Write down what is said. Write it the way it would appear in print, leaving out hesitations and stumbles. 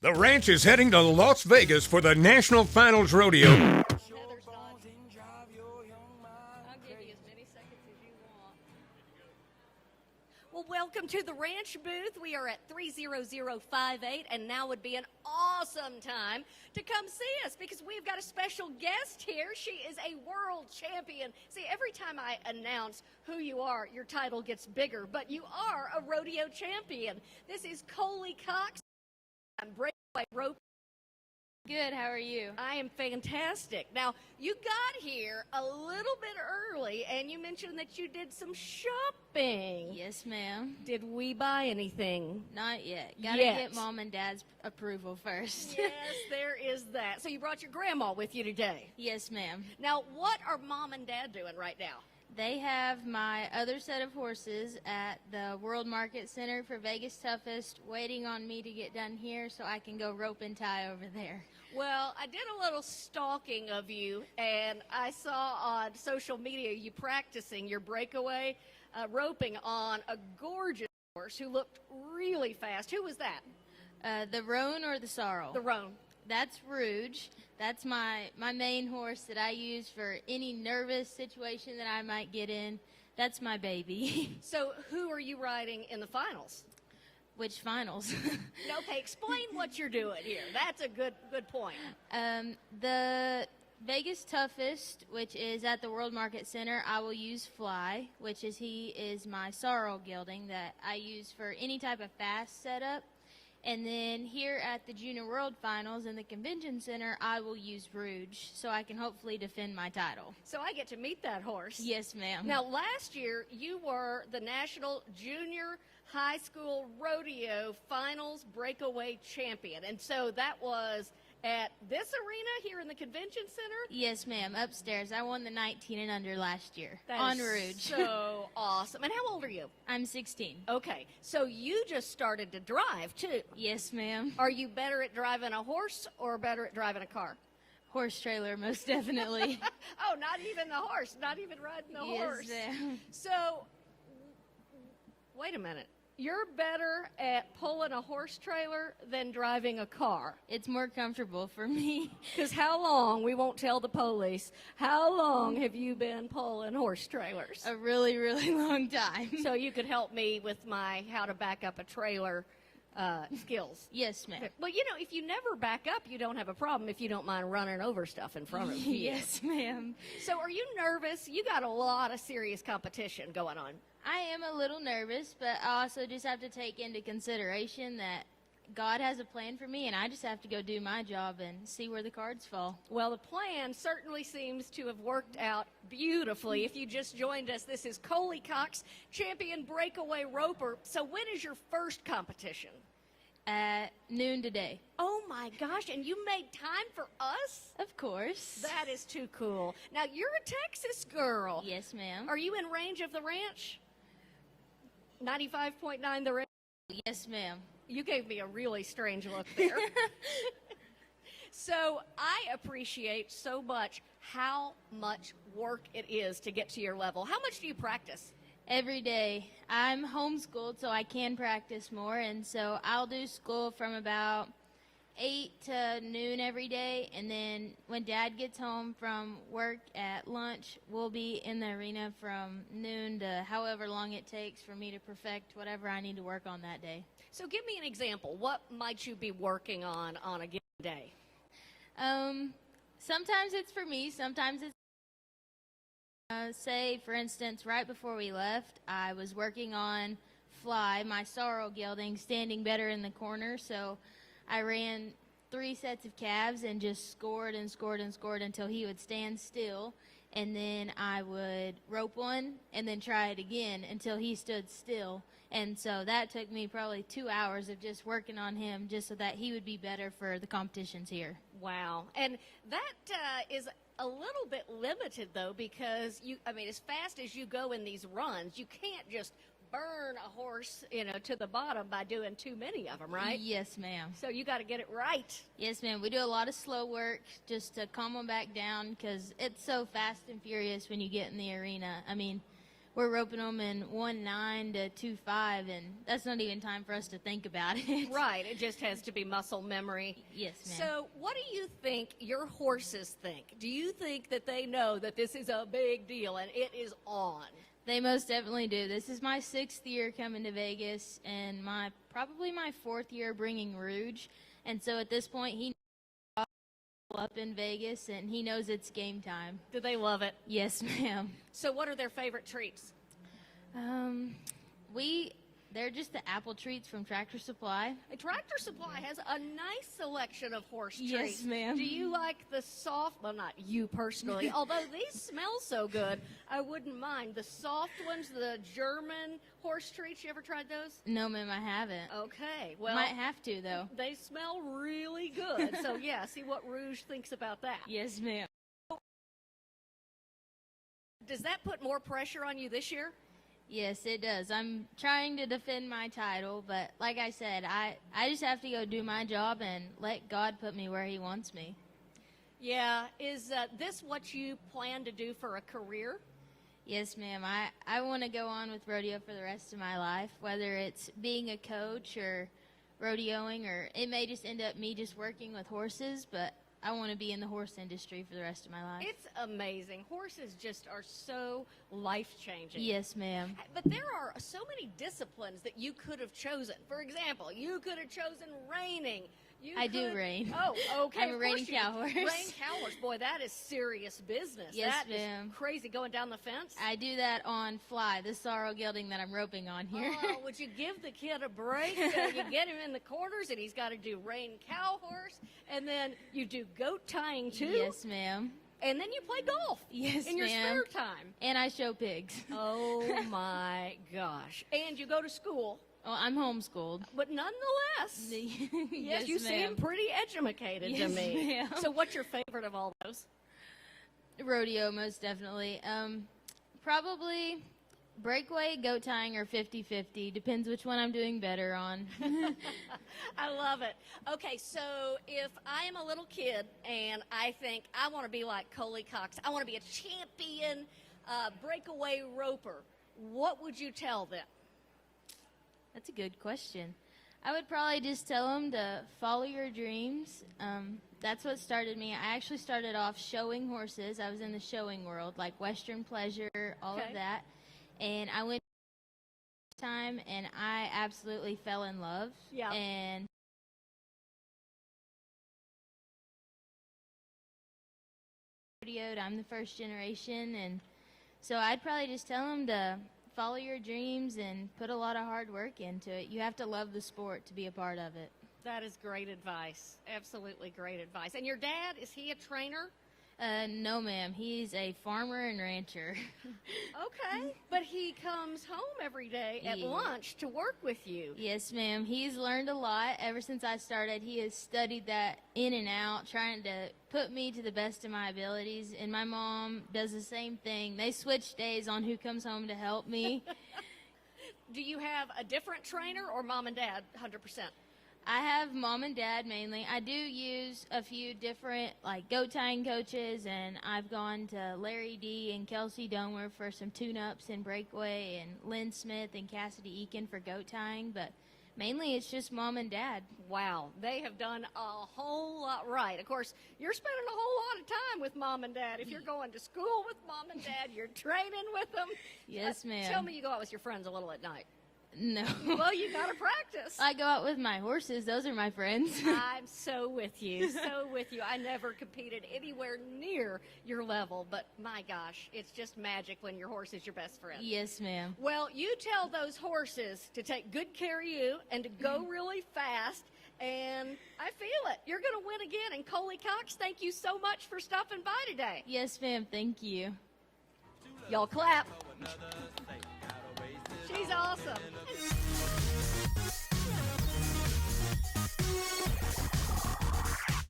The ranch is heading to Las Vegas for the National Finals Rodeo. I'll give you as many seconds as you want. Well, welcome to the ranch booth. We are at 30058, and now would be an awesome time to come see us because we've got a special guest here. She is a world champion. See, every time I announce who you are, your title gets bigger, but you are a rodeo champion. This is Colee Cox. I'm breakaway rope. Good, how are you? I am fantastic. Now, you got here a little bit early, and you mentioned that you did some shopping. Yes, ma'am. Did we buy anything? Not yet. Gotta get mom and dad's approval first. Yes, there is that. So you brought your grandma with you today. Yes, ma'am. Now, what are mom and dad doing right now? They have my other set of horses at the World Market Center for Vegas Toughest, waiting on me to get done here so I can go rope and tie over there. Well, I did a little stalking of you, and I saw on social media you practicing your breakaway roping on a gorgeous horse who looked really fast. Who was that? The roan or the sorrel? The roan. That's Rouge. That's my main horse that I use for any nervous situation that I might get in. That's my baby. So who are you riding in the finals? Which finals? Okay, explain what you're doing here. That's a good point. The Vegas Toughest, which is at the World Market Center, I will use Fly, which he is my sorrel gelding that I use for any type of fast setup. And then here at the Junior World Finals in the Convention Center, I will use Rouge, so I can hopefully defend my title. So I get to meet that horse. Yes, ma'am. Now, last year, you were the National Junior High School Rodeo Finals Breakaway Champion. And so that was at this arena here in the Convention Center? Yes, ma'am, upstairs. I won the 19 and under last year That on is Rouge. So awesome. And how old are you? I'm 16. Okay, so you just started to drive, too. Yes, ma'am. Are you better at driving a horse or better at driving a car? Horse trailer, most definitely. Oh, not even the horse, not even riding the horse. Yes, ma'am. So, wait a minute. You're better at pulling a horse trailer than driving a car. It's more comfortable for me. Because how long, we won't tell the police, how long have you been pulling horse trailers? A really, really long time. So you could help me with my how to back up a trailer skills. Yes, ma'am. Well, you know, if you never back up, you don't have a problem if you don't mind running over stuff in front of you. Yes, ma'am. So are you nervous? You got a lot of serious competition going on. I am a little nervous, but I also just have to take into consideration that God has a plan for me, and I just have to go do my job and see where the cards fall. Well, the plan certainly seems to have worked out beautifully. If you just joined us, this is Colee Cox, champion breakaway roper. So when is your first competition? At noon today. Oh, my gosh, and you made time for us? Of course. That is too cool. Now, you're a Texas girl. Yes, ma'am. Are you in range of the ranch? 95.9 the ranch? Yes, ma'am. You gave me a really strange look there. So I appreciate so much how much work it is to get to your level. How much do you practice? Every day. I'm homeschooled, so I can practice more, and so I'll do school from about 8 to noon every day, and then when Dad gets home from work at lunch, we'll be in the arena from noon to however long it takes for me to perfect whatever I need to work on that day. So give me an example. What might you be working on a given day? Sometimes it's for me, sometimes it's say, for instance, right before we left, I was working on Fly, my sorrel gelding, standing better in the corner, so I ran 3 sets of calves and just scored and scored and scored until he would stand still, and then I would rope one and then try it again until he stood still. And so that took me probably 2 hours of just working on him just so that he would be better for the competitions here. Wow. And that is a little bit limited, though, because as fast as you go in these runs, you can't just burn a horse, to the bottom by doing too many of them, right? Yes, ma'am. So you got to get it right. Yes, ma'am. We do a lot of slow work just to calm them back down because it's so fast and furious when you get in the arena. I mean, we're roping them in 1.9 to 2.5, and that's not even time for us to think about it. Right, it just has to be muscle memory. Yes, ma'am. So what do you think your horses think? Do you think that they know that this is a big deal and it is on? They most definitely do. This is my 6th year coming to Vegas, and probably my 4th year bringing Rouge. And so at this point, he knows up in Vegas, and he knows it's game time. Do they love it? Yes, ma'am. So what are their favorite treats? They're just the apple treats from Tractor Supply. Tractor Supply has a nice selection of horse treats. Yes, ma'am. Do you like the soft, well, not you personally, although these smell so good, I wouldn't mind. The soft ones, the German horse treats, you ever tried those? No, ma'am, I haven't. Okay, well. Might have to, though. They smell really good. So, yeah, see what Rouge thinks about that. Yes, ma'am. Does that put more pressure on you this year? Yes, it does. I'm trying to defend my title, but like I said, I just have to go do my job and let God put me where he wants me. Yeah. Is this what you plan to do for a career? Yes, ma'am. I want to go on with rodeo for the rest of my life, whether it's being a coach or rodeoing, or it may just end up me just working with horses, but I want to be in the horse industry for the rest of my life. It's amazing. Horses just are so life-changing. Yes, ma'am. But there are so many disciplines that you could have chosen. For example, you could have chosen reining. I do rein. Oh, okay. I'm a reining cow horse. Rein cow horse. Boy, that is serious business. Yes, that ma'am. is crazy, going down the fence. I do that on Fly, the sorrel gelding that I'm roping on here. Oh, would you give the kid a break? You get him in the corners, and he's got to do rein cow horse, and then you do goat tying too. Yes, ma'am. And then you play golf. Yes, in your ma'am. spare time. And I show pigs. Oh my gosh! And you go to school. Oh, I'm homeschooled. But nonetheless, yes, you seem pretty educated to me. Ma'am. So what's your favorite of all those? Rodeo, most definitely. Probably breakaway, goat tying, or 50-50. Depends which one I'm doing better on. I love it. Okay, so if I am a little kid and I think I want to be like Colee Cox, I want to be a champion breakaway roper, what would you tell them? That's a good question. I would probably just tell them to follow your dreams. That's what started me. I actually started off showing horses. I was in the showing world, like Western Pleasure, all of that. And I went time, and I absolutely fell in love. Yeah. And I'm the first generation, and so I'd probably just tell them to follow your dreams and put a lot of hard work into it. You have to love the sport to be a part of it. That is great advice. Absolutely great advice. And your dad, is he a trainer? No, ma'am. He's a farmer and rancher. Okay. But he comes home every day at lunch to work with you. Yes, ma'am. He's learned a lot ever since I started. He has studied that in and out, trying to put me to the best of my abilities. And my mom does the same thing. They switch days on who comes home to help me. Do you have a different trainer or mom and dad 100%? I have mom and dad mainly. I do use a few different like goat tying coaches, and I've gone to Larry D and Kelsey Domer for some tune-ups in breakaway, and Lynn Smith and Cassidy Eakin for goat tying, but mainly it's just mom and dad. Wow, they have done a whole lot right. Of course, you're spending a whole lot of time with mom and dad. If you're going to school with mom and dad, you're training with them. Yes, ma'am. Tell me you go out with your friends a little at night. No. Well, you got to practice. I go out with my horses. Those are my friends. I'm so with you. So with you. I never competed anywhere near your level, but my gosh, it's just magic when your horse is your best friend. Yes, ma'am. Well, you tell those horses to take good care of you and to go really fast, and I feel it. You're going to win again. And Colee Cox, thank you so much for stopping by today. Yes, ma'am. Thank you. Y'all clap. She's awesome.